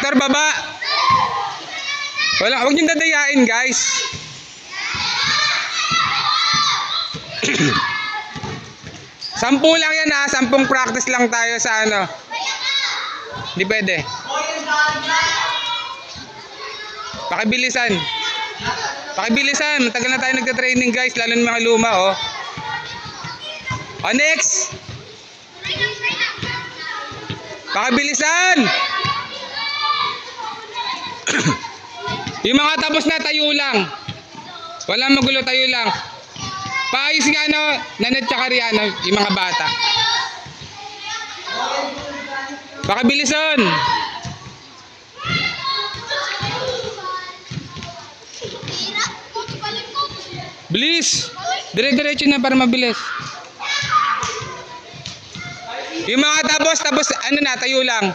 Instructor, baba. Wala, huwag niyong dadayain, guys. Sampu lang yan ha, 10 practice lang tayo sa ano. Hindi pwede. Pakibilisan. Pakibilisan, matagal na tayo nagta-training guys, lalo ng mga luma oh. O next. Pakibilisan. Yung mga tapos na, tayo lang. Walang magulo, tayo lang. Paayos nga ano, Nanad tsaka Rihanna, yung mga bata. Pakibilisan. Bilis. Dire-diretso na para mabilis. Yung mga tapos ano na, tayo lang.